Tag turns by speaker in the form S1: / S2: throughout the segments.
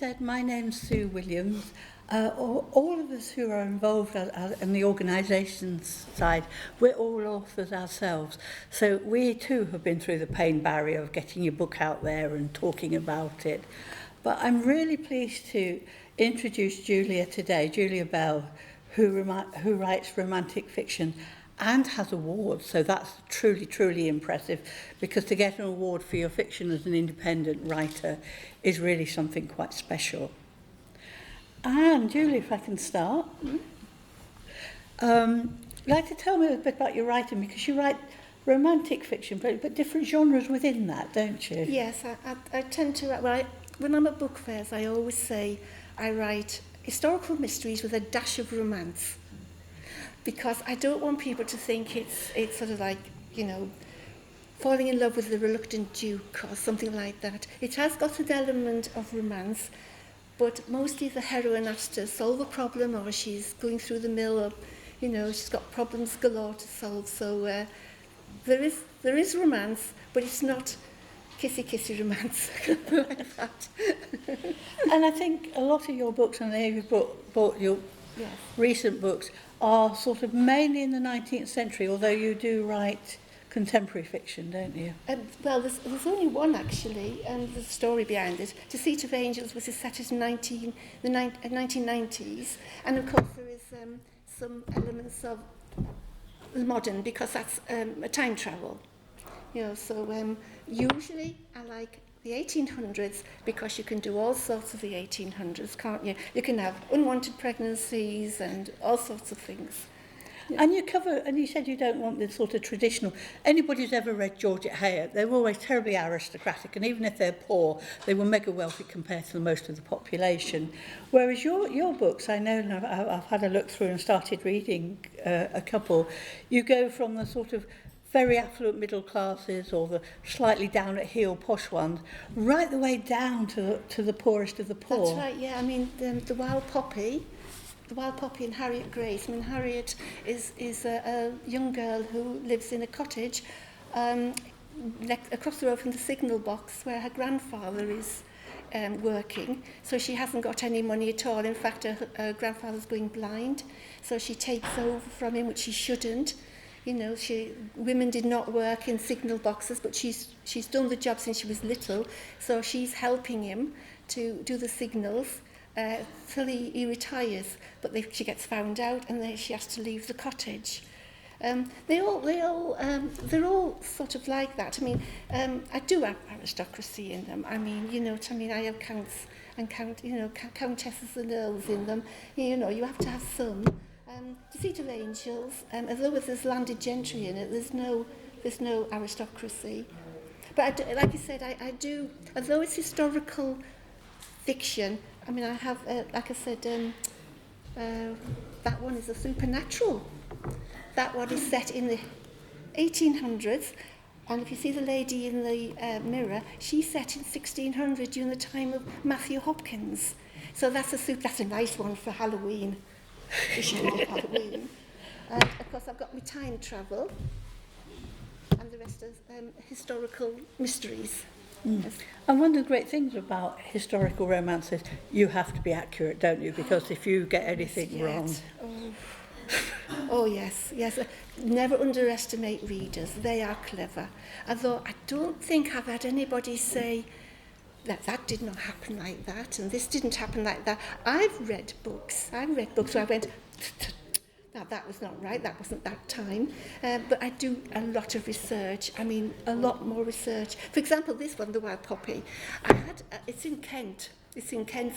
S1: said, my name's Sue Williams. All of us who are involved in the organisations side, we're all authors ourselves. So we too have been through the pain barrier of getting your book out there and talking about it. But I'm really pleased to introduce Julia today, Julia Bell, who writes romantic fiction and has awards. So that's truly, truly impressive, because to get an award for your fiction as an independent writer is really something quite special. And Julie, if I can start, you'd like to tell me a bit about your writing, because you write romantic fiction, but different genres within that, don't you?
S2: Yes, I tend to write, when I'm at book fairs, I always say I write historical mysteries with a dash of romance, because I don't want people to think it's sort of like, you know, falling in love with the reluctant duke or something like that. It has got an element of romance, but mostly the heroine has to solve a problem, or she's going through the mill, or, you know, she's got problems galore to solve. So there is romance, but it's not kissy romance like that.
S1: And I think a lot of your books, and you've bought your recent books, are sort of mainly in the 19th century, although you do write contemporary fiction, don't you?
S2: Well, there's only one actually, and there's a story behind it. Deceit of Angels was set in the 1990s, and of course there is some elements of modern, because that's a time travel. You know, so usually I like the 1800s, because you can do all sorts of the 1800s, can't you? You can have unwanted pregnancies and all sorts of things. Yeah.
S1: And you said you don't want the sort of traditional. Anybody who's ever read Georgette Heyer, they were always terribly aristocratic, and even if they're poor, they were mega wealthy compared to most of the population. Whereas your books, I know, and I've had a look through and started reading a couple, you go from the sort of very affluent middle classes, or the slightly down at heel posh ones, right the way down to the poorest of the poor.
S2: That's right, yeah. I mean, the Wild Poppy and Harriet Grace. I mean, Harriet is a young girl who lives in a cottage across the road from the signal box where her grandfather is working. So she hasn't got any money at all. In fact, her grandfather's going blind, so she takes over from him, which she shouldn't. You know, women did not work in signal boxes, but she's done the job since she was little, so she's helping him to do the signals till he retires. But she gets found out, and she has to leave the cottage. They're all sort of like that. I mean, I do have aristocracy in them. I mean, you know what I mean? I have counts and countesses and earls in them. You know, you have to have some. Deceit of Angels, although there's landed gentry in it, there's no aristocracy. But like I said, I do, although it's historical fiction, I mean, I have, like I said, that one is a supernatural. That one is set in the 1800s, and if you see the lady in the mirror, she's set in 1600 during the time of Matthew Hopkins. So that's a nice one for Halloween. Halloween. Of course, I've got my time travel, and the rest is historical mysteries. Yes.
S1: And one of the great things about historical romances, you have to be accurate, don't you? Because if you get anything wrong...
S2: Oh yes. Never underestimate readers. They are clever. Although I don't think I've had anybody say that did not happen like that, and this didn't happen like that. I've read books where I went, now that was not right, that wasn't that time. But I do a lot of research. I mean, a lot more research. For example, this one, The Wild Poppy, it's in Kent.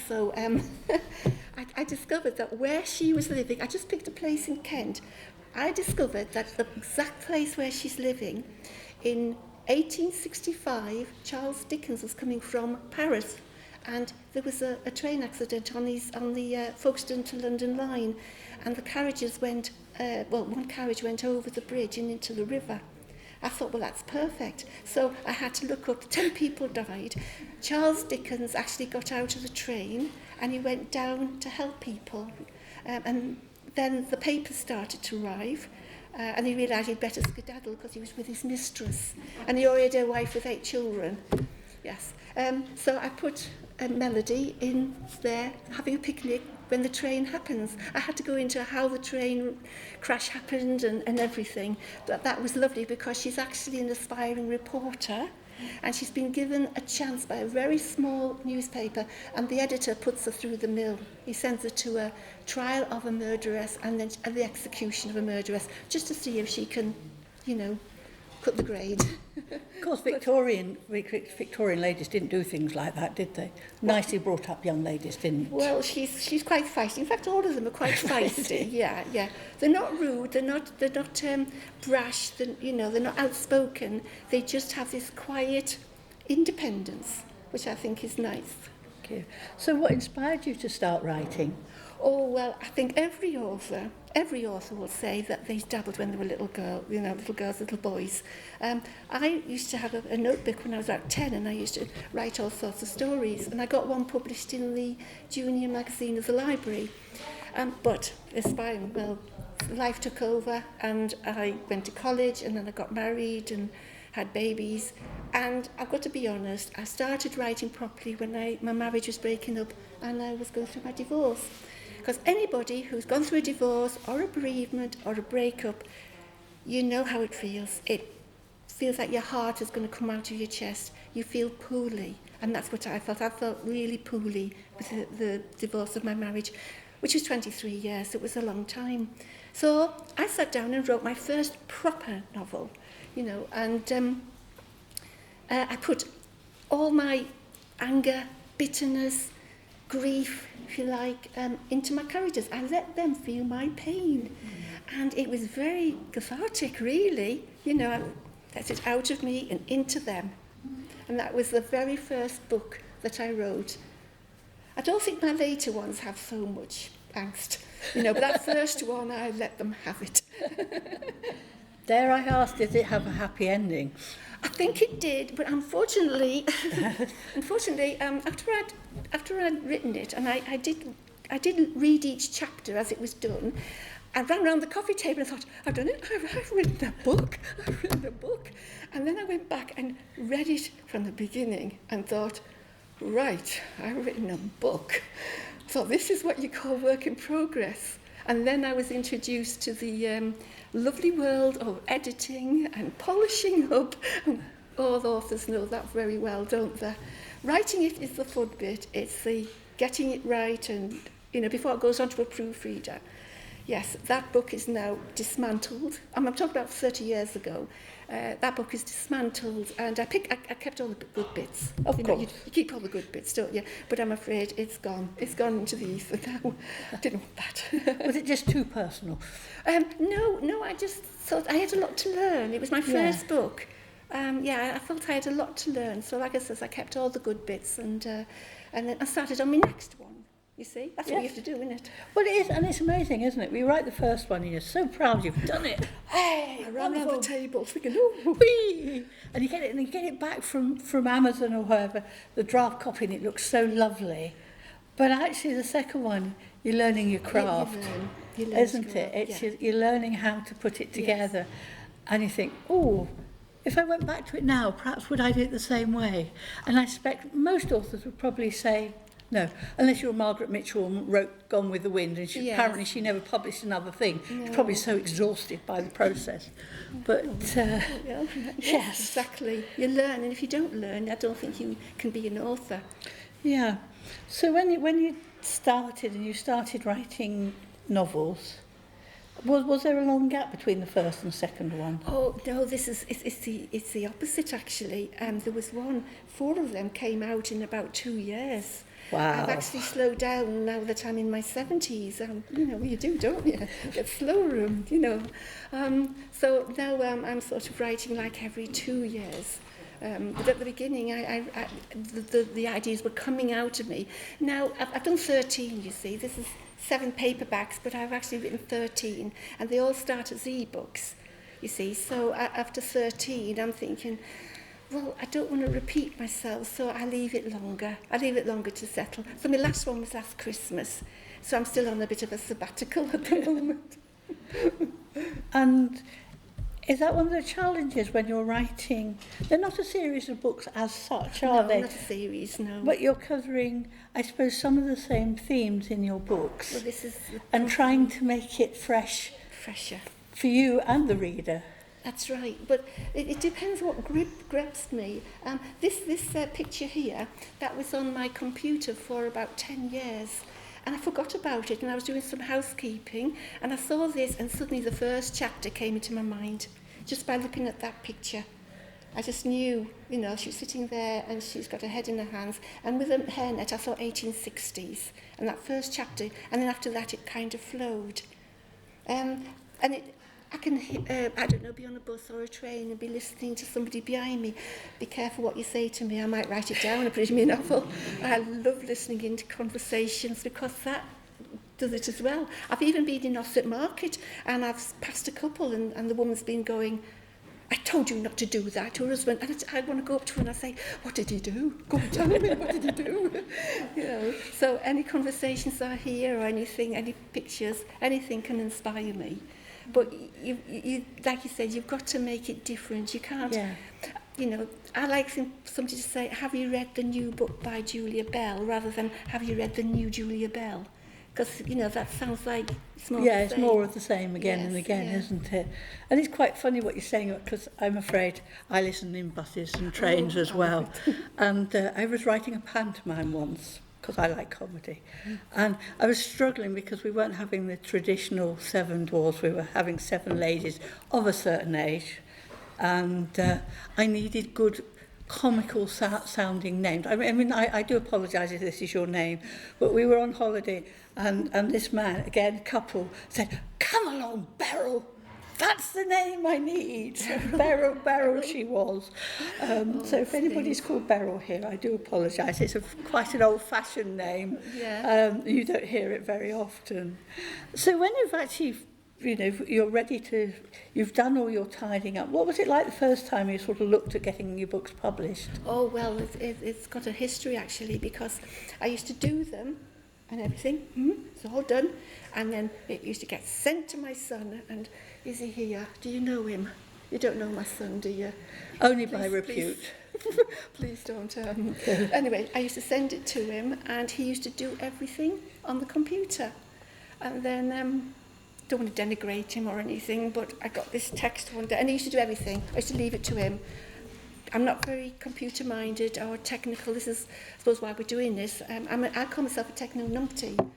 S2: So I discovered that where she was living, I just picked a place in Kent. I discovered that the exact place where she's living, in 1865, Charles Dickens was coming from Paris, and there was a train accident on the Folkestone to London line, and the carriages went, one carriage went over the bridge and into the river. I thought, well, that's perfect. So I had to look up. 10 people died. Charles Dickens actually got out of the train, and he went down to help people. And then the papers started to arrive, and he realised he'd better skedaddle because he was with his mistress. And he already had a wife with 8 children. Yes. So I put Melody in there having a picnic when the train happens. I had to go into how the train crash happened and everything. But that was lovely because she's actually an aspiring reporter, and she's been given a chance by a very small newspaper, and the editor puts her through the mill. He sends her to a trial of a murderess and then the execution of a murderess, just to see if she can, cut the grade.
S1: Of course, Victorian ladies didn't do things like that, did they? Nicely brought up young ladies didn't.
S2: Well, she's quite feisty. In fact, all of them are quite feisty. Yeah. They're not rude. They're not brash. They're not outspoken. They just have this quiet independence, which I think is nice.
S1: Thank you. So, what inspired you to start writing?
S2: Oh, well, I think every author will say that they dabbled when they were little girls, little boys. I used to have a notebook when I was about 10, and I used to write all sorts of stories, and I got one published in the junior magazine of the library. But life took over, and I went to college, and then I got married and had babies. And I've got to be honest, I started writing properly when my marriage was breaking up and I was going through my divorce. Because anybody who's gone through a divorce or a bereavement or a breakup, you know how it feels. It feels like your heart is going to come out of your chest. You feel poorly. And that's what I felt. I felt really poorly with the divorce of my marriage, which was 23 years. It was a long time. So I sat down and wrote my first proper novel, and I put all my anger, bitterness, grief, if you like, into my characters. I let them feel my pain. And it was very cathartic, really. I let it out of me and into them. And that was the very first book that I wrote. I don't think my later ones have so much angst, but that first one, I let them have it. Dare I ask, did it have a happy ending? I think it did, but unfortunately, after I'd written it, and I didn't read each chapter as it was done, I ran around the coffee table and thought, I've done it, I've written a book. And then I went back and read it from the beginning and thought, right, I've written a book. So this is what you call work in progress. And then I was introduced to the lovely world of editing and polishing up. All authors know that very well, don't they? Writing it is the fun bit. It's the getting it right and, before it goes on to a proofreader. Yes, that book is now dismantled. I'm talking about 30 years ago. That book is dismantled, and I kept all the good bits.
S1: Of course.
S2: You keep all the good bits, don't you? But I'm afraid it's gone. It's gone into the ether now. I didn't want that.
S1: Was it just too personal?
S2: No, I just thought I had a lot to learn. It was my first book. I felt I had a lot to learn. So like I said, I kept all the good bits, and then I started on my next one. You see, that's what you have to do, isn't it?
S1: Well, it is, and it's amazing, isn't it? We write the first one, and you're so proud you've done it. Hey,
S2: I ran around the table thinking,
S1: whee! And you get it back from Amazon or wherever, the draft copy, and it looks so lovely. But actually, the second one, you're learning your craft,
S2: you learn
S1: isn't it? You're learning how to put it together, and you think, if I went back to it now, perhaps would I do it the same way? And I expect most authors would probably say, no, unless you're Margaret Mitchell and wrote Gone with the Wind, and apparently she never published another thing. No. She's probably so exhausted by the process. But, yes.
S2: Exactly. You learn, and if you don't learn, I don't think you can be an author.
S1: Yeah. So when you started writing novels, was there a long gap between the first and second one?
S2: Oh no, it's the opposite actually. There was 4 of them came out in about 2 years.
S1: Wow.
S2: I've actually slowed down now that I'm in my 70s. You do, don't you? Get slower, So now I'm sort of writing like every 2 years. But at the beginning, the ideas were coming out of me. Now, I've done 13, you see. This is 7 paperbacks, but I've actually written 13, and they all start as e-books, you see. So after 13, I'm thinking, well, I don't want to repeat myself, so I leave it longer. I leave it longer to settle. So my last one was last Christmas, so I'm still on a bit of a sabbatical at the moment.
S1: And Is that one of the challenges when you're writing? They're not a series of books as such, are
S2: No,
S1: they?
S2: not a series, no.
S1: But you're covering, I suppose, some of the same themes in your books
S2: Well, this is the
S1: and trying to make it fresh
S2: fresher.
S1: for you and the reader.
S2: That's right, but it depends what grabs me. This picture here, that was on my computer for about 10 years. And I forgot about it, and I was doing some housekeeping, and I saw this, and suddenly the first chapter came into my mind, just by looking at that picture. I just knew, you know, she's sitting there, and she's got her head in her hands, and with a hairnet, I thought 1860s, and that first chapter, and then after that, it kind of flowed. And I can, I don't know, be on a bus or a train and be listening to somebody behind me. Be careful what you say to me. I might write it down and put it in my novel. I love listening into conversations because that does it as well. I've even been in Ossett Market and I've passed a couple and the woman's been going, I told you not to do that to her husband. And I want to go up to her and I say, what did he do? Go and tell me, what did he do? You know, so any conversations I hear or anything, any pictures, anything can inspire me. But you, like you said, you've got to make it different. You can't, you know, I like somebody to say, have you read the new book by Julia Bell, rather than have you read the new Julia Bell? Because, you know, that sounds like it's more of the same.
S1: It's more of the same again and again, isn't it? And it's quite funny what you're saying, because I'm afraid I listen in buses and trains as well. And I was writing a pantomime once, because I like comedy. And I was struggling because we weren't having the traditional 7 dwarfs, we were having 7 ladies of a certain age. And I needed good comical sounding names. I mean, I do apologise if this is your name, but we were on holiday and this man, again, couple, said, come along, Beryl. That's the name I need. So Beryl she was. So if anybody's called Beryl here, I do apologise. It's quite an old-fashioned name. You don't hear it very often. So when you've actually, you know, you're ready to, you've done all your tidying up. What was it like the first time you sort of looked at getting your books published? Oh,
S2: well, it's got a history, actually, because I used to do them and everything. It's all done. And then it used to get sent to my son, and is he here? Do you know him? You don't know my son, do you?
S1: Only by repute.
S2: Please don't. Anyway, I used to send it to him, and he used to do everything on the computer. And then, don't want to denigrate him or anything, but I got this text one day, and he used to do everything. I used to leave it to him. I'm not very computer-minded or technical. This is, I suppose, why we're doing this. I call myself a techno-numpty.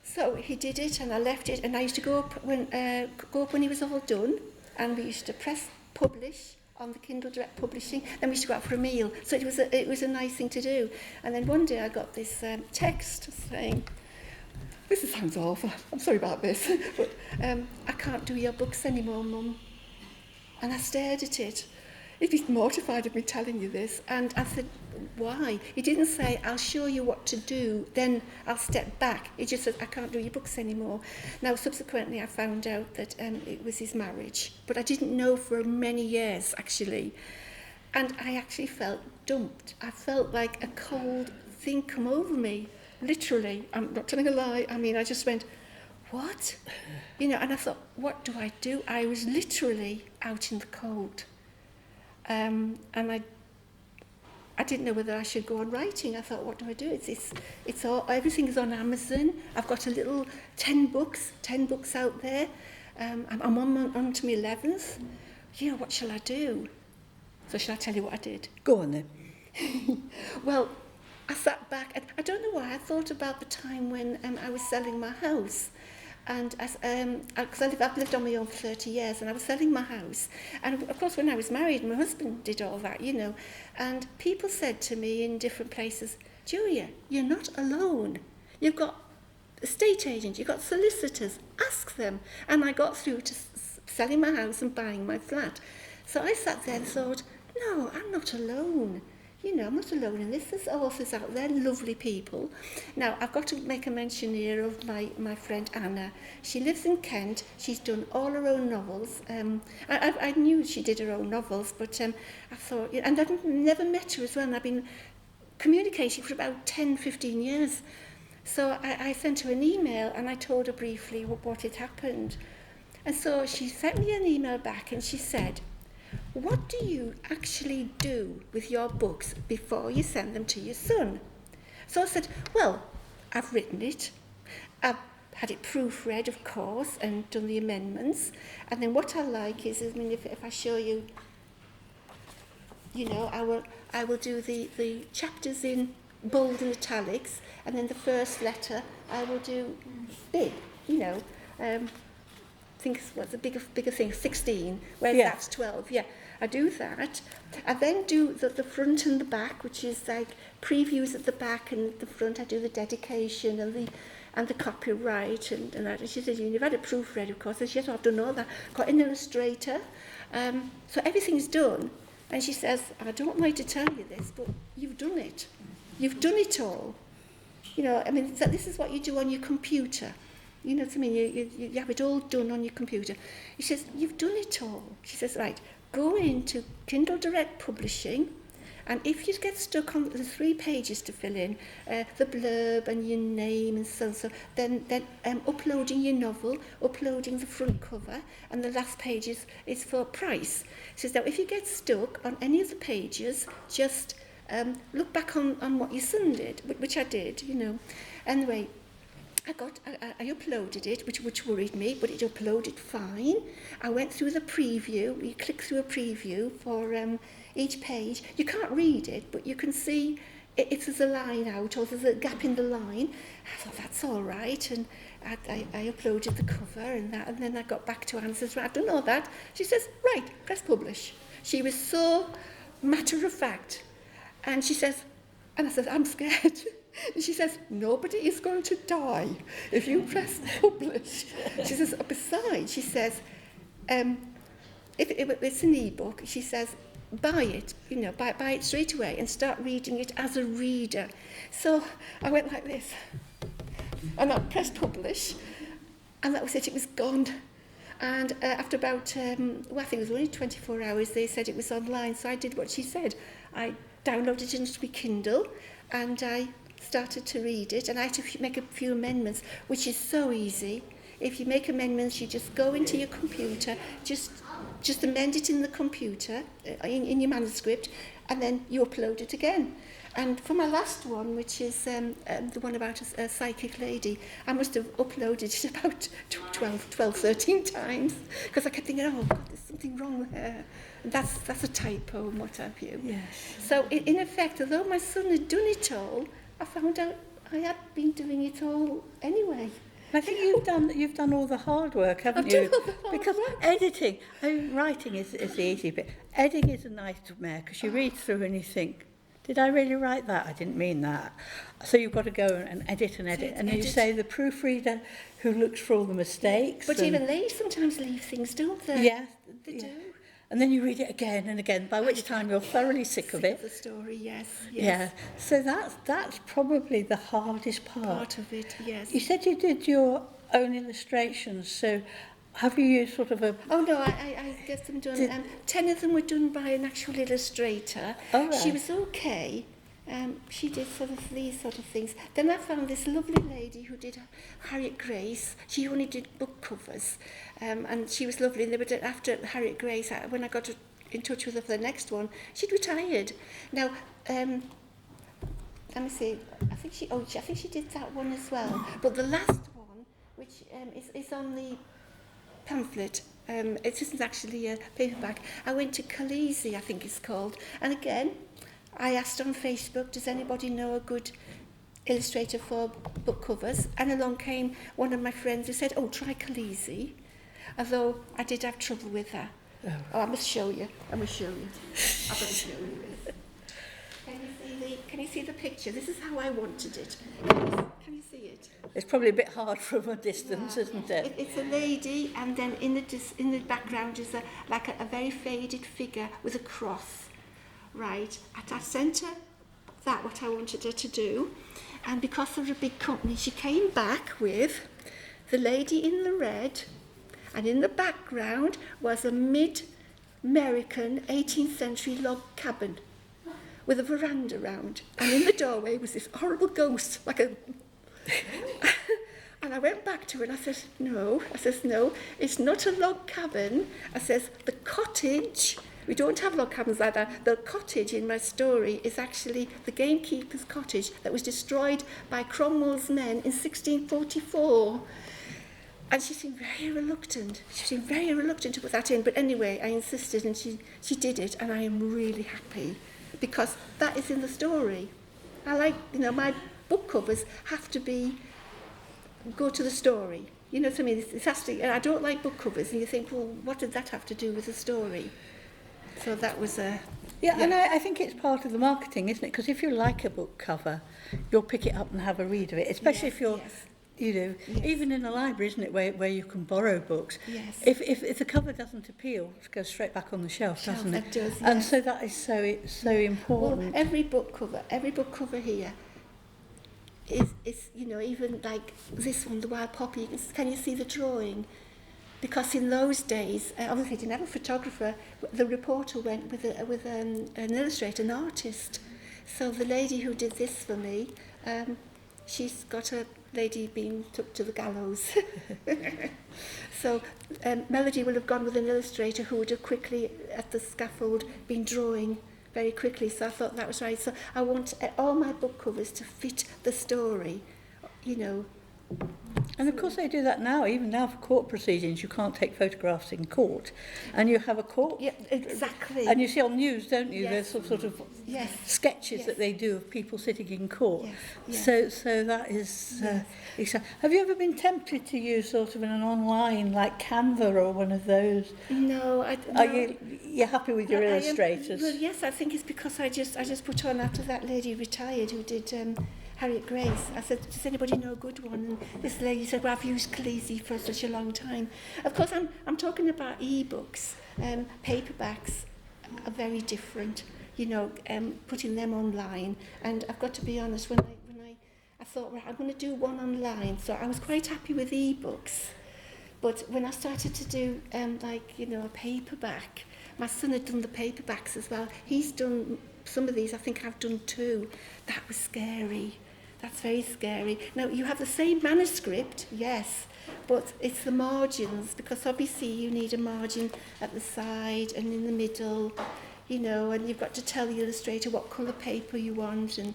S2: So he did it, and I left it, and I used to go up when he was all done, and we used to press publish on the Kindle Direct Publishing. Then we used to go out for a meal. So it was a nice thing to do. And then one day I got this text saying, this sounds awful, I'm sorry about this, but I can't do your books anymore, Mum. And I stared at it. He'd be mortified of me telling you this. And I said, why? He didn't say, I'll show you what to do, then I'll step back. He just said, I can't do your books anymore. Now, subsequently, I found out that it was his marriage. But I didn't know for many years, actually. And I actually felt dumped. I felt like a cold thing come over me, literally. I'm not telling a lie. I mean, I just went, what? You know, and I thought, what do I do? I was literally out in the cold. And I didn't know whether I should go on writing. I thought, what do I do? It's all, everything is on Amazon. I've got a little 10 books out there. I'm on to my 11th. You know, what shall I do? So shall I tell you what I did?
S1: Go on then.
S2: Well, I sat back. I don't know why. I thought about the time when I was selling my house. And because I've lived on my own for 30 years, and I was selling my house. And of course, when I was married, my husband did all that, you know. And people said to me in different places, Julia, you're not alone. You've got estate agents, you've got solicitors, ask them. And I got through to selling my house and buying my flat. So I sat there and thought, no, I'm not alone. You know, I'm not alone in this. There's authors out there, lovely people. Now, I've got to make a mention here of my friend Anna. She lives in Kent. She's done all her own novels. I knew she did her own novels, but I thought, and I've never met her as well, and I've been communicating for about 10, 15 years. So I sent her an email, and I told her briefly what had happened. And so she sent me an email back and she said, what do you actually do with your books before you send them to your son? So I said, well, I've written it. I've had it proofread, of course, and done the amendments. And then what I like is, I mean, if I show you, you know, I will do the chapters in bold and italics, and then the first letter I will do big, you know. Think what's a bigger thing, 16, whereas that's 12. Yeah, I do that. I then do the front and the back, which is like previews at the back and the front. I do the dedication and the copyright and that. And she said, you've had a proofread, of course. I said, yes, I've done all that. Got an illustrator. So everything's done. And she says, I don't like to tell you this, but you've done it. You've done it all. You know, I mean, this is what you do on your computer. You know what I mean? You have it all done on your computer. She says, you've done it all. She says, right, go into Kindle Direct Publishing, and if you get stuck on the 3 pages to fill in, the blurb and your name and so, then uploading your novel, uploading the front cover, and the last page is for price. She says, now, if you get stuck on any of the pages, just look back on what your son did, which I did, you know. Anyway, I uploaded it, which worried me, but it uploaded fine. I went through the preview. You click through a preview for each page. You can't read it, but you can see if there's a line out or there's a gap in the line. I thought, that's all right. And I uploaded the cover and that, and then I got back to Anne and says, right, I've done all that. She says, right, press publish. She was so matter of fact. And she says, and I said, I'm scared. And she says, nobody is going to die if you press publish. She says, besides, she says, if it's an e-book, she says, buy it, you know, buy it straight away and start reading it as a reader. So I went like this, and I pressed publish, and that was it was gone. And after about, I think it was only 24 hours, they said it was online, so I did what she said. I downloaded it into my Kindle, and I started to read it, and I had to make a few amendments, which is so easy. If you make amendments, you just go into your computer, just amend it in the computer, in your manuscript, and then you upload it again. And for my last one, which is the one about a psychic lady, I must have uploaded it about 12, 13 times, because I kept thinking, oh God, there's something wrong there. And that's a typo and what have you.
S1: Yes.
S2: So in effect, although my son had done it all, I found out I had been doing it all anyway.
S1: I think you've done all the hard work, haven't you? Because editing, writing is the easy bit. Editing is a nightmare because you read through and you think, did I really write that? I didn't mean that. So you've got to go and edit. And you say the proofreader who looks for all the mistakes.
S2: But even they sometimes leave things, don't they?
S1: Yeah.
S2: They do.
S1: And then you read it again and again, by which time you're thoroughly sick of it.
S2: The story, yes.
S1: Yeah. So that's probably the hardest part.
S2: Part of it, yes.
S1: You said you did your own illustrations, so have you used sort of a...
S2: Oh, no, I get them done. 10 of them were done by an actual illustrator.
S1: Oh, right.
S2: She was okay. She did sort of these sort of things. Then I found this lovely lady who did Harriet Grace. She only did book covers, and she was lovely. And they were after Harriet Grace. When I got in touch with her for the next one, she'd retired. Now, let me see. I think she did that one as well. But the last one, which is on the pamphlet. It isn't actually a paperback. I went to Khaleesi, I think it's called, and again. I asked on Facebook, does anybody know a good illustrator for book covers? And along came one of my friends who said, oh, try Khaleesi. Although I did have trouble with her. Oh, I must show you. I better show you this. Can you see the picture? This is how I wanted it. Can you see it?
S1: It's probably a bit hard from a distance, isn't it?
S2: It's a lady, and then in the background is like a very faded figure with a cross. Right, I sent her what I wanted her to do, and because of a big company, she came back with the lady in the red, and in the background was a mid-American 18th century log cabin with a veranda round, and in the doorway was this horrible ghost, like a... And I went back to her and I said, no. I says, no, it's not a log cabin. I says, the cottage, we don't have log cabins like that. The cottage in my story is actually the gamekeeper's cottage that was destroyed by Cromwell's men in 1644. And she seemed very reluctant. She seemed very reluctant to put that in. But anyway, I insisted and she did it. And I am really happy because that is in the story. I like, my book covers have to go to the story. You know what I mean? It has to, and I don't like book covers. And you think, well, what did that have to do with the story? So that was a...
S1: Yeah, and I think it's part of the marketing, isn't it? Because if you like a book cover, you'll pick it up and have a read of it, especially if you're... even in a library, isn't it, where you can borrow books.
S2: Yes.
S1: If the cover doesn't appeal, it goes straight back on the shelf, doesn't it?
S2: It does, yes.
S1: And so that is so important.
S2: Well, every book cover here is even like this one, the wild poppy. Can you see the drawing? Because in those days, obviously, they didn't have a photographer. The reporter went with an illustrator, an artist. So the lady who did this for me, she's got a lady being took to the gallows. So Melody will have gone with an illustrator who would have quickly, at the scaffold, been drawing very quickly. So I thought that was right. So I want all my book covers to fit the story,
S1: And of course they do that now. Even now for court proceedings, you can't take photographs in court. And you have a court...
S2: Yeah, exactly.
S1: And you see on news, don't you?
S2: Yes.
S1: There's sort of
S2: Yes.
S1: sketches
S2: Yes.
S1: that they do of people sitting in court.
S2: Yes. Yes.
S1: So that is...
S2: Yes.
S1: exciting. Have you ever been tempted to use sort of an online, like Canva or one of those?
S2: No,
S1: Are you're happy with your illustrators?
S2: Well, yes, I think it's because I just put on after that lady retired who did Harriet Grace. I said, does anybody know a good one? And this lady said, well, I've used Khaleesi for such a long time. Of course, I'm talking about e-books. Paperbacks are very different, putting them online. And I've got to be honest, when I thought, right, I'm going to do one online. So I was quite happy with e-books. But when I started to do, a paperback, my son had done the paperbacks as well. He's done some of these, I think I've done 2. That was scary. That's very scary. Now, you have the same manuscript, yes, but it's the margins, because obviously you need a margin at the side and in the middle, and you've got to tell the illustrator what colour paper you want and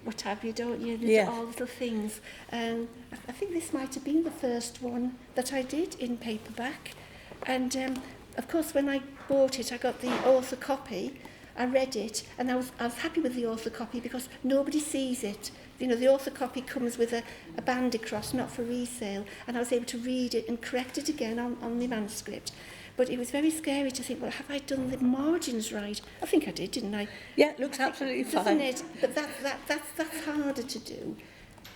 S2: what have you, don't you?
S1: Yeah.
S2: All little things. I think this might have been the first one that I did in paperback. And, of course, when I bought it, I got the author copy. I read it, and I was happy with the author copy because nobody sees it. The author copy comes with a band across, not for resale, and I was able to read it and correct it again on the manuscript. But it was very scary to think, well, have I done the margins right? I think I did, didn't I?
S1: Yeah, it looks absolutely fine.
S2: Doesn't it? But that's harder to do.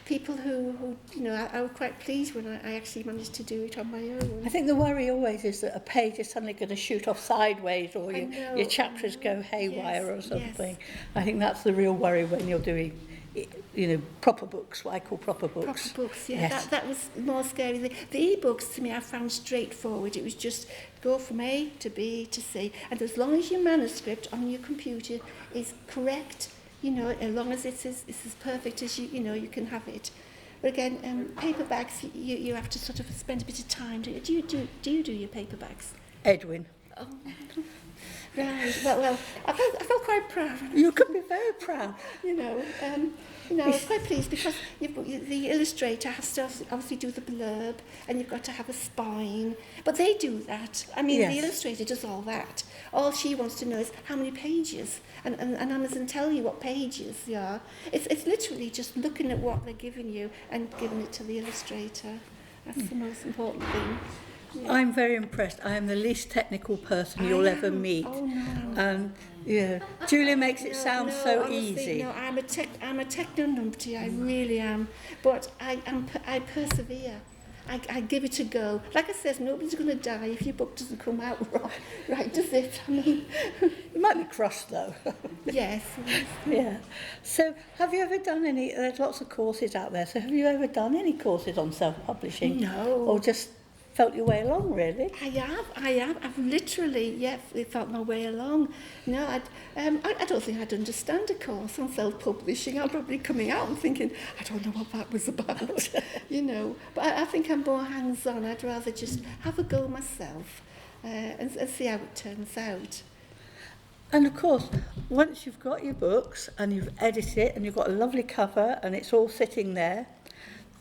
S2: People who I was quite pleased when I actually managed to do it on my own.
S1: I think the worry always is that a page is suddenly going to shoot off sideways or your chapters go haywire or something. Yes. I think that's the real worry when you're doing, proper books, what I call proper books.
S2: Proper books, yeah.
S1: Yes.
S2: That was more scary. The e-books, to me, I found straightforward. It was just go from A to B to C. And as long as your manuscript on your computer is correct, as long as it's as perfect as you can have it. But again, paperbacks, you have to sort of spend a bit of time. Do you do your paperbacks?
S1: Edwin.
S2: Oh, right. Well, I felt quite proud.
S1: You could be very proud.
S2: I was quite pleased because the illustrator has to obviously do the blurb, and you've got to have a spine. But they do that. I mean,
S1: Yes.
S2: The illustrator does all that. All she wants to know is how many pages, and Amazon tell you what pages they are. It's literally just looking at what they're giving you and giving it to the illustrator. That's the most important thing. Yeah.
S1: I'm very impressed. I am the least technical person you'll ever meet.
S2: Oh, no.
S1: And Julia makes it sound so
S2: honestly,
S1: easy.
S2: No, I'm a techno-numpty, I really am. But I persevere. I give it a go. Like I said, nobody's going to die if your book doesn't come out right, does it? I mean,
S1: You might be crushed though.
S2: yes.
S1: Yeah. So have you ever done there's lots of courses out there, so have you ever done any courses on self-publishing?
S2: No.
S1: Or just felt your way along, really.
S2: I have. I've literally, felt my way along. No, I don't think I'd understand a course on self-publishing. I'm probably coming out and thinking, I don't know what that was about, But I think I'm more hands-on. I'd rather just have a go myself and see how it turns out.
S1: And of course, once you've got your books and you've edited it and you've got a lovely cover and it's all sitting there,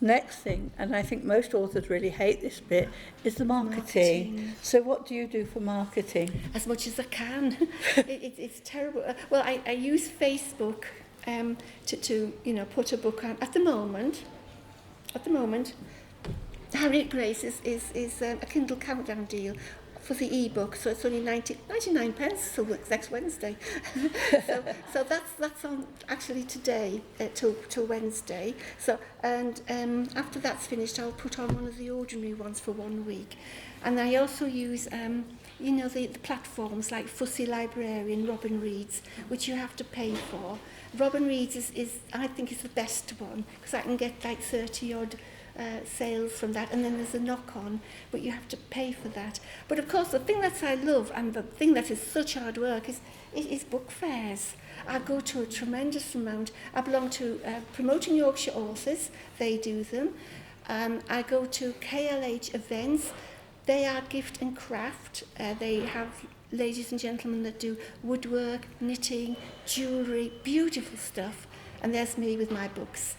S1: next thing, and I think most authors really hate this bit, is the marketing. So what do you do for marketing?
S2: As much as I can. It's terrible. Well, I use Facebook to put a book on. At the moment, Harriet Grace is a Kindle countdown deal for the ebook, so it's only 99 pence till next Wednesday. so that's on actually today till Wednesday. So and after that's finished, I'll put on one of the ordinary ones for 1 week, and I also use the platforms like Fussy Librarian, Robin Reads, which you have to pay for. Robin Reads is I think is the best one because I can get like 30 odd. Sales from that, and then there's a knock-on, but you have to pay for that. But of course, the thing that I love and the thing that is such hard work is book fairs. I go to a tremendous amount. I belong to Promoting Yorkshire Authors. They do them. I go to KLH events. They are gift and craft. They have ladies and gentlemen that do woodwork, knitting, jewellery, beautiful stuff. And there's me with my books.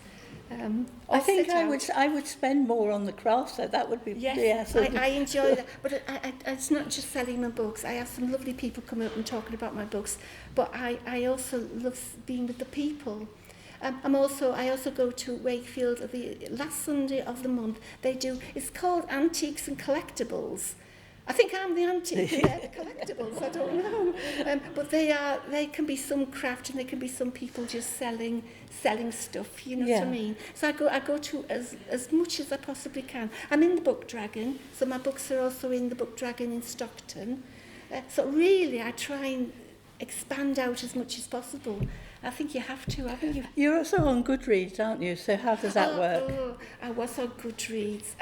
S1: I think I would spend more on the craft, so that would be...
S2: Yes, I enjoy that. But it's not just selling my books. I have some lovely people coming up and talking about my books, but I also love being with the people. I also go to Wakefield the last Sunday of the month. It's called Antiques and Collectibles. I think I'm the antique, they're the collectibles, I don't know. But they can be some craft and they can be some people just selling stuff, you know what I mean? So I go to as much as I possibly can. I'm in the Book Dragon, so my books are also in the Book Dragon in Stockton. So really I try and expand out as much as possible. I think you have to, haven't you?
S1: You're also on Goodreads, aren't you? So how does that work?
S2: I was on Goodreads.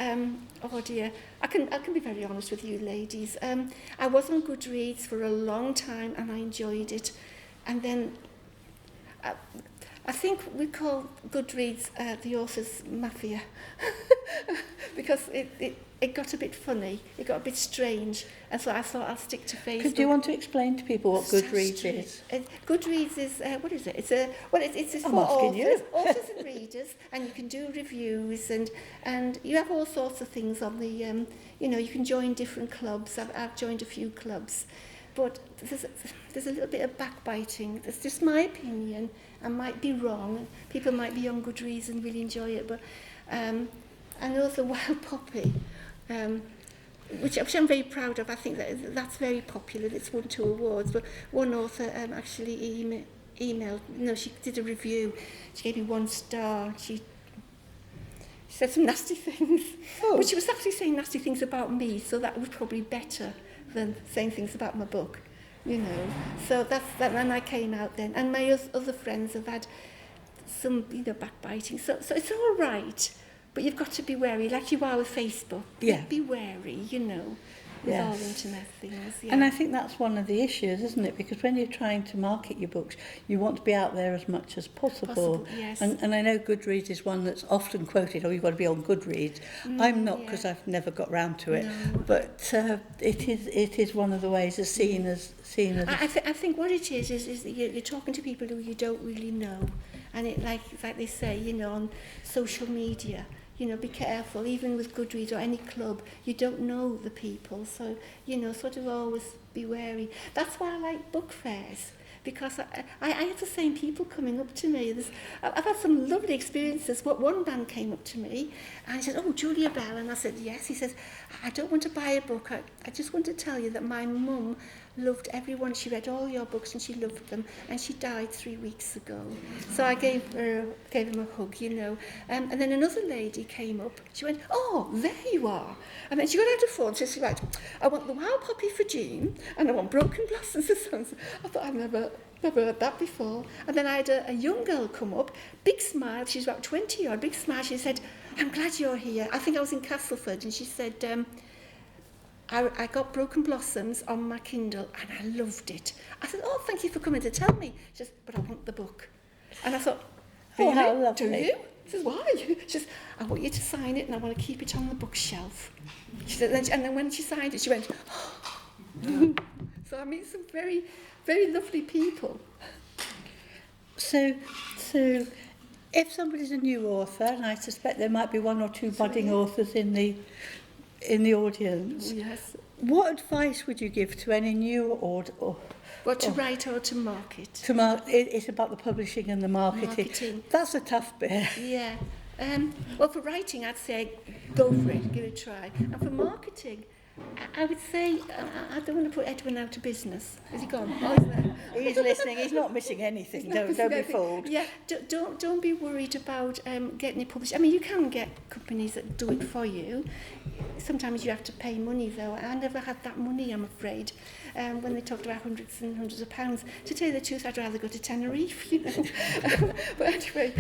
S2: Oh dear, I can be very honest with you ladies. I was on Goodreads for a long time and I enjoyed it. And then I think we call Goodreads the author's mafia because it got a bit funny, it got a bit strange, and so I thought I'll stick to Facebook.
S1: Do you want to explain to people what Goodreads is?
S2: Goodreads is what is it? It's for authors and readers, and you can do reviews and you have all sorts of things on the you can join different clubs. I've joined a few clubs, but there's a little bit of backbiting. That's just my opinion. I might be wrong. People might be on Goodreads and really enjoy it, but I know the Wild Poppy, which I'm very proud of. I think that's very popular. It's won 2 awards, but one author actually emailed. No, she did a review. She gave me 1 star. She said some nasty things, but she was actually saying nasty things about me, so that was probably better than saying things about my book. So that's that. And I came out then, and my other friends have had some, backbiting. So it's all right, but you've got to be wary, like you are with Facebook.
S1: Yeah.
S2: Be wary, with all internet things. Yeah.
S1: And I think that's one of the issues, isn't it? Because when you're trying to market your books, you want to be out there as much as possible.
S2: Yes.
S1: And I know Goodreads is one that's often quoted, you've got to be on Goodreads. I'm not, because I've never got round to it. No. But it is one of the ways it's seen as...
S2: I think what it is that you're talking to people who you don't really know. And it like they say, on social media, be careful, even with Goodreads or any club, you don't know the people, so, sort of always be wary. That's why I like book fairs, because I have the same people coming up to me. I've had some lovely experiences. One man came up to me and he said, "Oh, Julia Bell," and I said, "Yes." He says, "I don't want to buy a book. I just want to tell you that my mum loved everyone. She read all your books and she loved them, and she died 3 weeks ago." So I gave him a hug, And then another lady came up. She went, "Oh, there you are." And then she got out her phone. She said, "Right, I want the Wild Poppy for Jean, and I want Broken Blossoms for Sons." I thought, I've never heard that before. And then I had a young girl come up, big smile. She's about 20 odd, big smile. She said, "I'm glad you're here. I think I was in Castleford." And she said, I got Broken Blossoms on my Kindle and I loved it. I said, oh, thank you for coming to tell me. She says, but I want the book. And I thought,
S1: Oh, how
S2: really?
S1: lovely.
S2: Do you? She says, why? She says, I want you to sign it and I want to keep it on the bookshelf. She said, and then when she signed it, she went, oh. So I meet some very, very lovely people.
S1: So if somebody's a new author, and I suspect there might be one or two budding authors in the audience,
S2: Yes.
S1: what advice would you give to any new author?
S2: What to write or to market?
S1: It's about the publishing and the marketing. That's a tough bit.
S2: Yeah. Well, for writing, I'd say go for it, give it a try. And for marketing, I would say, I don't want to put Edwin out of business. Has he gone? Oh, he's there.
S1: He's listening. He's not missing anything. Don't be fooled.
S2: Yeah, don't be worried about getting it published. I mean, you can get companies that do it for you. Sometimes you have to pay money, though. I never had that money, I'm afraid. When they talked about hundreds and hundreds of pounds. To tell you the truth, I'd rather go to Tenerife, you know. But anyway,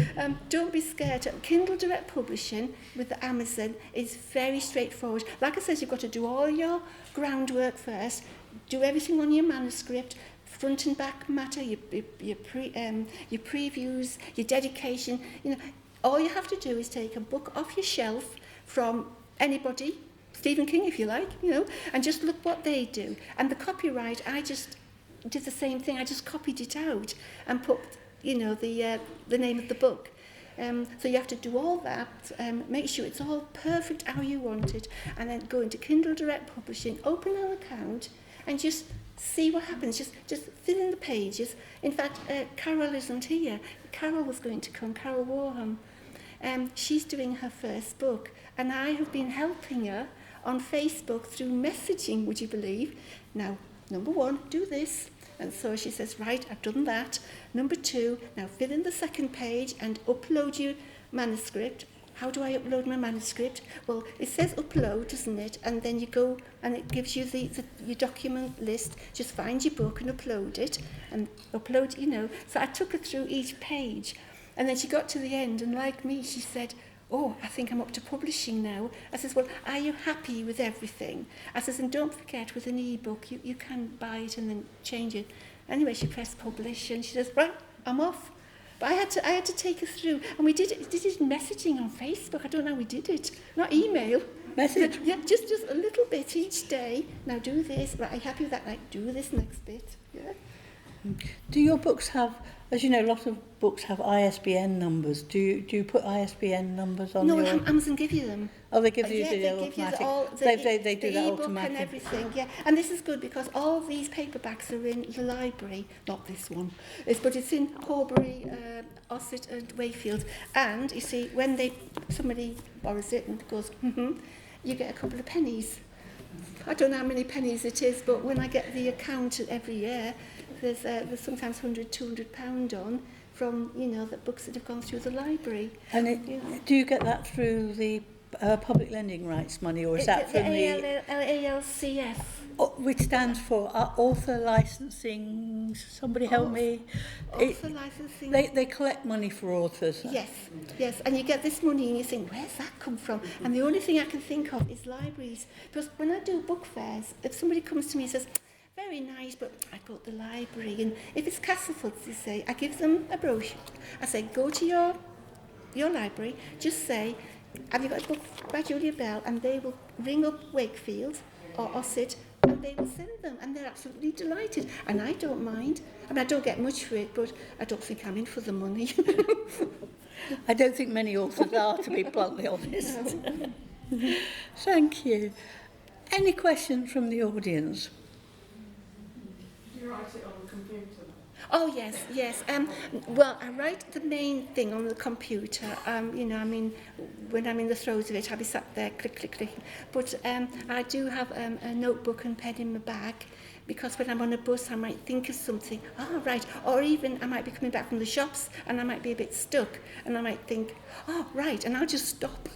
S2: don't be scared. Kindle Direct Publishing with the Amazon is very straightforward. Like I said, you've got to do all your groundwork first, do everything on your manuscript, front and back matter, your previews, your dedication. You know, all you have to do is take a book off your shelf from anybody, Stephen King if you like, you know, and just look what they do. And the copyright, I just did the same thing. I just copied it out and put, you know, the name of the book. So you have to do all that, make sure it's all perfect how you want it, and then go into Kindle Direct Publishing, open an account, and just see what happens. Just fill in the pages. In fact, Carol isn't here. Carol was going to come, Carol Warham. She's doing her first book, and I have been helping her on Facebook through messaging, would you believe? Now, number 1, do this. And so she says, right, I've done that. Number 2, now fill in the second page and upload your manuscript. How do I upload my manuscript? Well, it says upload, doesn't it? And then you go and it gives you your document list. Just find your book and upload it. And upload, you know. So I took her through each page. And then she got to the end, and like me, she said, oh, I think I'm up to publishing now. I says, well, are you happy with everything? I says, and don't forget, with an e-book, you can buy it and then change it. Anyway, she pressed publish, and she says, right, I'm off. But I had to take her through, and we did it messaging on Facebook. I don't know how we did it, not email.
S1: Message?
S2: Yeah, just a little bit each day. Now do this. Right, are you happy with that? Right, do this next bit. Yeah.
S1: Do your books have, as you know, a lot of books have ISBN numbers. Do you put ISBN numbers on your...
S2: No, Amazon give you them.
S1: Oh, they give you
S2: they
S1: the
S2: give you
S1: automatic. They do that
S2: e-book
S1: automatically.
S2: and everything, yeah. And this is good because all these paperbacks are in the library, not this one, but it's in Horbury, Ossett and Wayfield. And you see, when somebody borrows it and goes, you get a couple of pennies. I don't know how many pennies it is, but when I get the account every year, there's sometimes £100-200 on from, you know, the books that have gone through the library.
S1: And do you get that through the public lending rights money, or is that from the
S2: ALCF?
S1: Which stands for Author Licensing? Somebody help me.
S2: Author Licensing.
S1: They collect money for authors.
S2: Yes, and you get this money and you think, where's that come from? And the only thing I can think of is libraries. Because when I do book fairs, if somebody comes to me and says, very nice, but I go to the library, and if it's Castlefords, they say, I give them a brochure. I say, go to your library, just say, have you got a book by Julia Bell? And they will ring up Wakefield or Ossett, and they will send them, and they're absolutely delighted. And I don't mind. I mean, I don't get much for it, but I don't think I'm in for the money.
S1: I don't think many authors are, to be bluntly honest. No. Thank you. Any questions from the audience?
S3: Do you write it on the computer?
S2: Oh, yes. Well, I write the main thing on the computer. You know, I mean, when I'm in the throes of it, I'll be sat there, click. But I do have a notebook and pen in my bag, because when I'm on a bus, I might think of something. Oh, right. Or even I might be coming back from the shops, and I might be a bit stuck, and I might think, oh, right, and I'll just stop.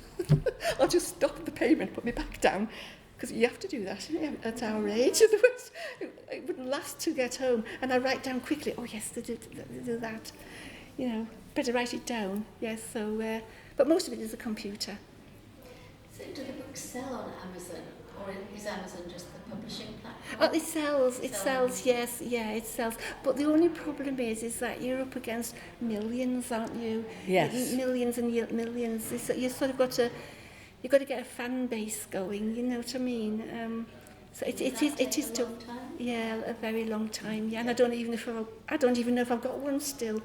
S2: I'll just stop the payment, put me back down. Because you have to do that at our age, otherwise it wouldn't last to get home. And I write down quickly, oh yes, they do that. You know, better write it down. Yes, so, but most of it is a computer.
S4: So do the books sell on Amazon, or is Amazon just the publishing platform?
S2: Oh, it sells, yes, yeah, it sells. But the only problem is that you're up against millions, aren't you?
S1: Yes.
S2: Millions and millions. You sort of got to, you've got to get a fan base going, you know what I mean? So it is
S4: a
S2: tough.
S4: long time?
S2: Yeah, a very long time. Yeah, and I don't even know if I've got one still,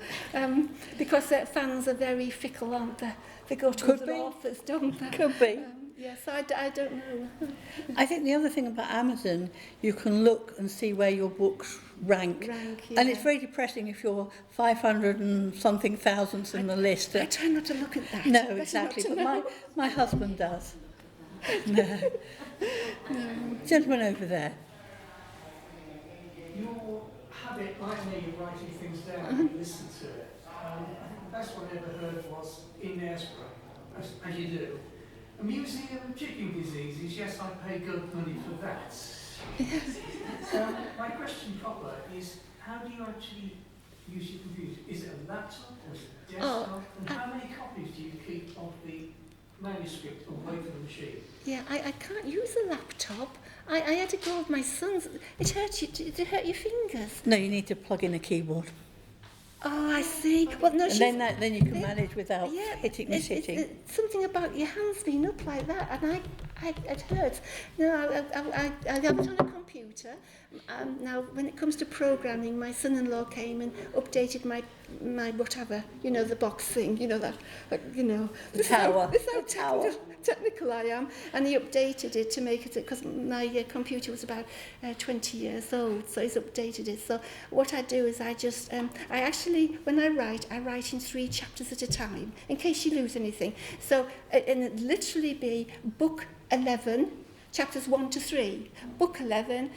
S2: because fans are very fickle, aren't they? They go to
S1: Could
S2: other
S1: be.
S2: authors, don't they?
S1: Could be.
S2: Yes, I don't know.
S1: I think the other thing about Amazon, you can look and see where your books rank.
S2: Yeah.
S1: And it's very depressing if you're 500 and something thousandths in the list.
S2: I try not to look at that.
S1: No,
S2: Better
S1: exactly,
S2: not to
S1: but
S2: know.
S1: my husband does. No. Gentleman over there.
S5: Your habit, like me, of writing things down and listen to it. I think the best one I ever heard was in Airsborough, as you do. A museum of chicken diseases, yes, I pay good money for that. My question proper is, how do you actually use your computer? Is it a laptop or is it a desktop? And how many copies do you keep of the manuscript away from the machine?
S2: Yeah, I can't use a laptop. I had to go with my son's. It hurt you. Did it hurt your fingers?
S1: No, you need to plug in a keyboard.
S2: Oh, I see. Well, no,
S1: And then you can manage without hitting and sitting.
S2: It's something about your hands being up like that, and it hurts. No, I have it on a computer. Now, when it comes to programming, my son-in-law came and updated my whatever, you know, the box thing, you know that, you know.
S1: The tower.
S2: This is how technical I am, and he updated it to make it, because my computer was about 20 years old, so he's updated it. So what I do is I just, I actually, when I write in 3 chapters at a time, in case you lose anything. So, and it literally be book 11, chapters 1 to 3, book 11,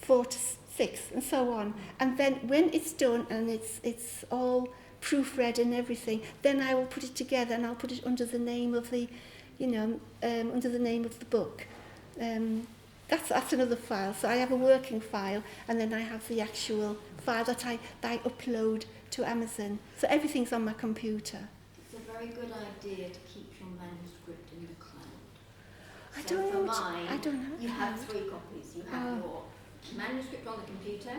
S2: 4 to 6, and so on. And then when it's done and it's all proofread and everything, then I will put it together and I'll put it under the name of the, you know, under the name of the book. That's another file. So I have a working file, and then I have the actual file that I upload to Amazon. So everything's on my computer.
S4: It's a very good idea to keep your manuscript in the cloud.
S2: I
S4: So
S2: don't
S4: for
S2: know.
S4: mine,
S2: I don't know.
S4: you have 3 copies. You have your manuscript on the computer,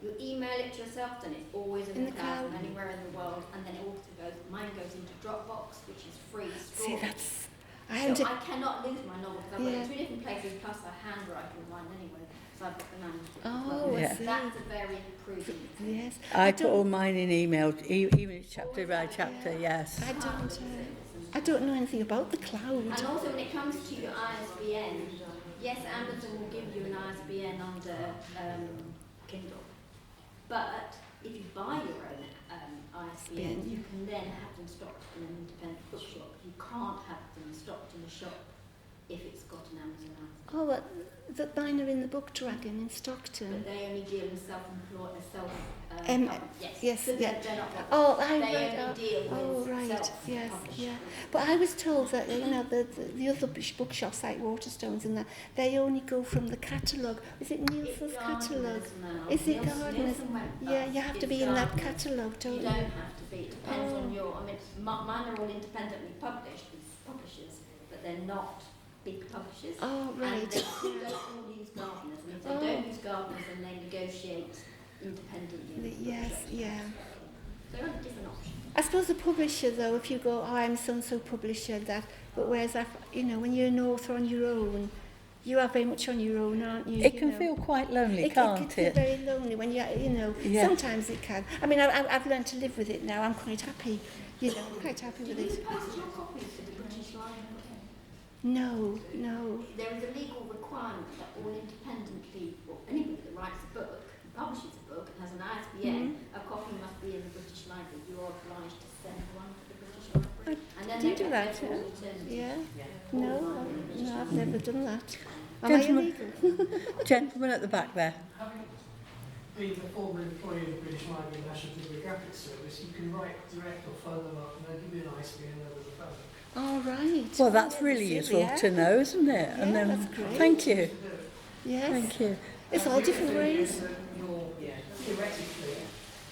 S4: you email it to yourself, then it's always in the cloud from anywhere in the world, and then it also goes, mine goes into Dropbox, which is free
S2: See,
S4: storage.
S2: that's.
S4: So I cannot lose my novel, because I've got it in 2 different places, plus I handwrite all mine anyway, so I've got the manuscript as well.
S2: Oh,
S1: Yeah.
S2: I see.
S4: That's a very prudent thing.
S2: Yes.
S1: I put all mine in email, even if it's chapter by chapter, yes.
S2: I don't know anything about the cloud.
S4: And also when it comes to your ISBN, yes, Amazon will give you an ISBN under Kindle, but if you buy your own ISBN, you can then have them stocked in an independent bookshop. You can't have them stocked in a shop if it's got an Amazon ISBN.
S2: Oh, but mine are in the Book Dragon in Stockton.
S4: But they only deal in self-employed,
S2: Yes,
S4: so
S2: yeah.
S4: they're not
S2: Oh,
S4: they only deal with
S2: right,
S4: self-published.
S2: yes, yeah. But I was told that, you know, the other bookshops like Waterstones and that, they only go from the catalogue. Is it Nielsen's catalogue? Is it Gardeners? Yeah, you have to be in that catalogue, don't you?
S4: You don't have to be. It depends on your. I mean, mine are all independently published with publishers, but they're not big publishers.
S2: Oh, right.
S4: And they don't all use Gardeners, and if they don't use Gardeners, then they negotiate independently. with
S2: Yes,
S4: publishers.
S2: yeah.
S4: There are different options.
S2: I suppose the publisher, though, if you go, oh, I'm so-and-so publisher, that, but whereas, you know, when you're an author on your own, you are very much on your own, aren't you?
S1: It can feel quite lonely, can't
S2: it? Can feel very lonely when you know,
S1: Yeah.
S2: sometimes it can. I mean, I've learned to live with it now. I'm quite happy, you know, quite happy with
S4: Do you
S2: it.
S4: post your copies to the British Library?
S2: No.
S4: There is a legal requirement that all independent people, anybody that writes a book, publishes a book, and has an ISBN, a copy must be in the British Library. You are obliged to send one to the British Library. And then
S2: Do you
S4: they
S2: do
S4: get
S2: that?
S4: their full eternity.
S2: Yeah. No, I've never done that. Am I
S1: Gentlemen,
S2: illegal?
S1: gentleman at the back there.
S5: Having been a former employee of the British Library and National Bibliographic Service, you can write direct or phone them up and they'll give you an ISBN over the phone.
S2: Oh, right.
S1: Well, that's really useful to know, isn't it?
S2: Yeah,
S1: And then,
S2: that's great.
S1: thank you.
S2: Yes.
S1: Thank you.
S2: It's all different ways.
S5: Theoretically,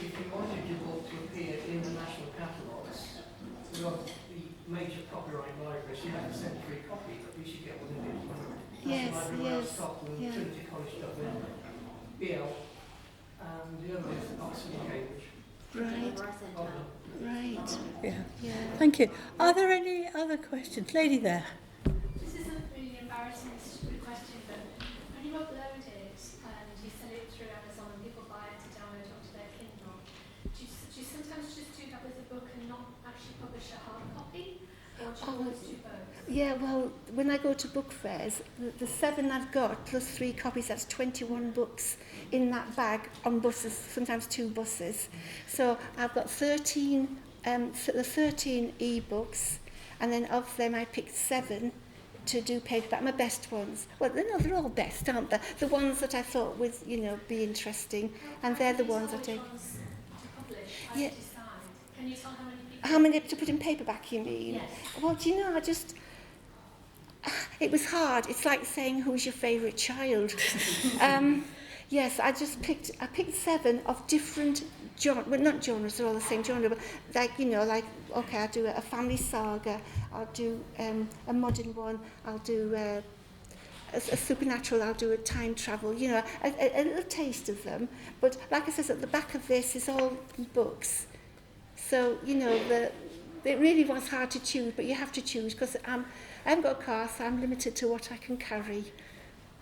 S5: if you wanted your book to appear in the national catalogues, the major copyright libraries, you have to send 3 copies, but you should
S2: Yes,
S5: National Library
S2: yes,
S5: of Scotland,
S2: yeah.
S5: Trinity College Dublin, BL, and the other is Oxford and Cambridge.
S2: Right,
S4: Where I sent
S5: Oh,
S4: out.
S2: right.
S1: Yeah.
S2: Yeah.
S1: Thank you. Are there any other questions? Lady there.
S3: This is a really embarrassing, stupid question, but when you upload it and you send it through Amazon and people buy it to download it onto their Kindle, do you sometimes just do that with a book and not actually publish a hard copy? Or do you always do both?
S2: Yeah, well, when I go to book fairs, the 7 I've got plus 3 copies, that's 21 books in that bag on buses, sometimes 2 buses. So I've got 13, the 13 e-books, and then of them I picked 7 to do paperback, my best ones. Well, they're all best, aren't they? The ones that I thought would, be interesting, and they're the ones I take.
S3: Which ones to publish? How
S2: Yeah.
S3: do you decide? Can you tell how many people?
S2: How many to put in paperback, you mean?
S3: Yes.
S2: Well, do you know, it was hard. It's like saying who's your favourite child. Yes, I picked 7 of different genres, well, not genres, they're all the same genre, but okay, I'll do a family saga, I'll do a modern one, I'll do a supernatural, I'll do a time travel, a little taste of them. But like I said, at the back of this is all books. So, it really was hard to choose, but you have to choose because I haven't got a car, so I'm limited to what I can carry.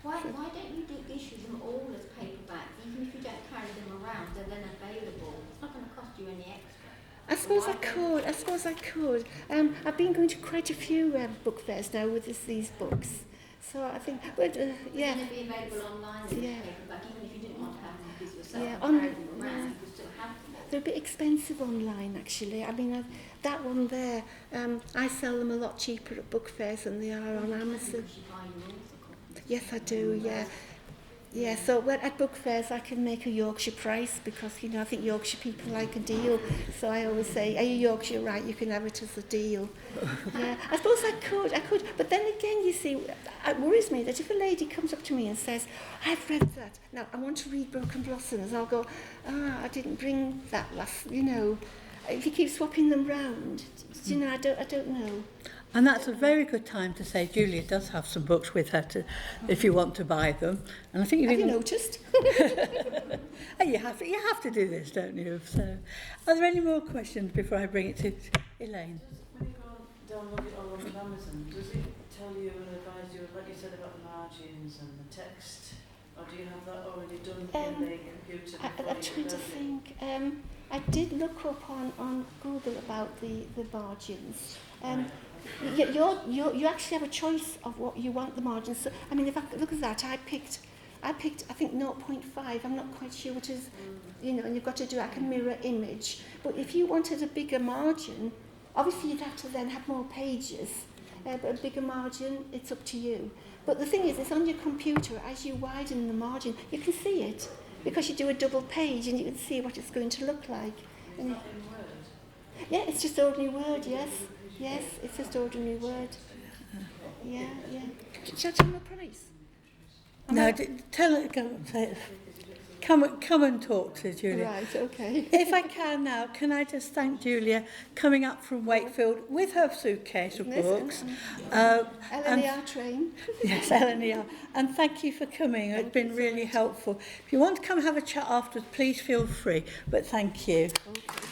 S4: Why don't you issue them all as paperbacks, even if you don't carry them around, they're then available. It's not going to cost you any extra.
S2: I suppose I could. I've been going to quite a few book fairs now with these books. So I think, but
S4: They're
S2: yeah.
S4: going to be available online as
S2: Yeah.
S4: a paperback, even if you didn't want to have them because yourself
S2: Yeah,
S4: and carry them around, you could still have them all.
S2: They're a bit expensive online, actually. I mean, that one there, I sell them a lot cheaper at book fairs than they are on Amazon.
S4: You should buy yours, of course.
S2: Yes, I do, yeah. Yeah, so at book fairs I can make a Yorkshire price because, I think Yorkshire people like a deal. So I always say, are you Yorkshire? Right, you can have it as a deal. Yeah, I suppose I could. But then again, you see, it worries me that if a lady comes up to me and says, I've read that, now I want to read Broken Blossoms, I'll go, I didn't bring that last, If you keep swapping them round, I don't know.
S1: And that's a very good time to say Julia does have some books with her if you want to buy them. And I think
S2: Have you noticed?
S1: you have to do this, don't you? So, are there any more questions before I bring it to Elaine?
S6: When you go download it all on Amazon, does it tell you and advise you, like you said, about the margins and the text? Or do you have that already done in the computer before
S2: I'm trying to think. I did look up on Google about the margins. You actually have a choice of what you want the margins. So, I mean, if I look at that, I picked I think 0.5. I'm not quite sure what is, and you've got to do like a mirror image. But if you wanted a bigger margin, obviously you'd have to then have more pages. But a bigger margin, it's up to you. But the thing is, it's on your computer. As you widen the margin, you can see it because you do a double page and you can see what it's going to look like.
S6: Is that in Word?
S2: Yeah, it's just ordinary Word, yes. Yes, it's just ordinary Word. Yeah. Shall I tell them the price?
S1: Tell her, come and talk to Julia.
S2: Right, okay.
S1: If I can now, can I just thank Julia coming up from Wakefield with her suitcase of books.
S2: LNER train.
S1: Yes, LNER. And thank you for coming. It's been really helpful. If you want to come have a chat afterwards, please feel free. But thank you.
S2: Okay.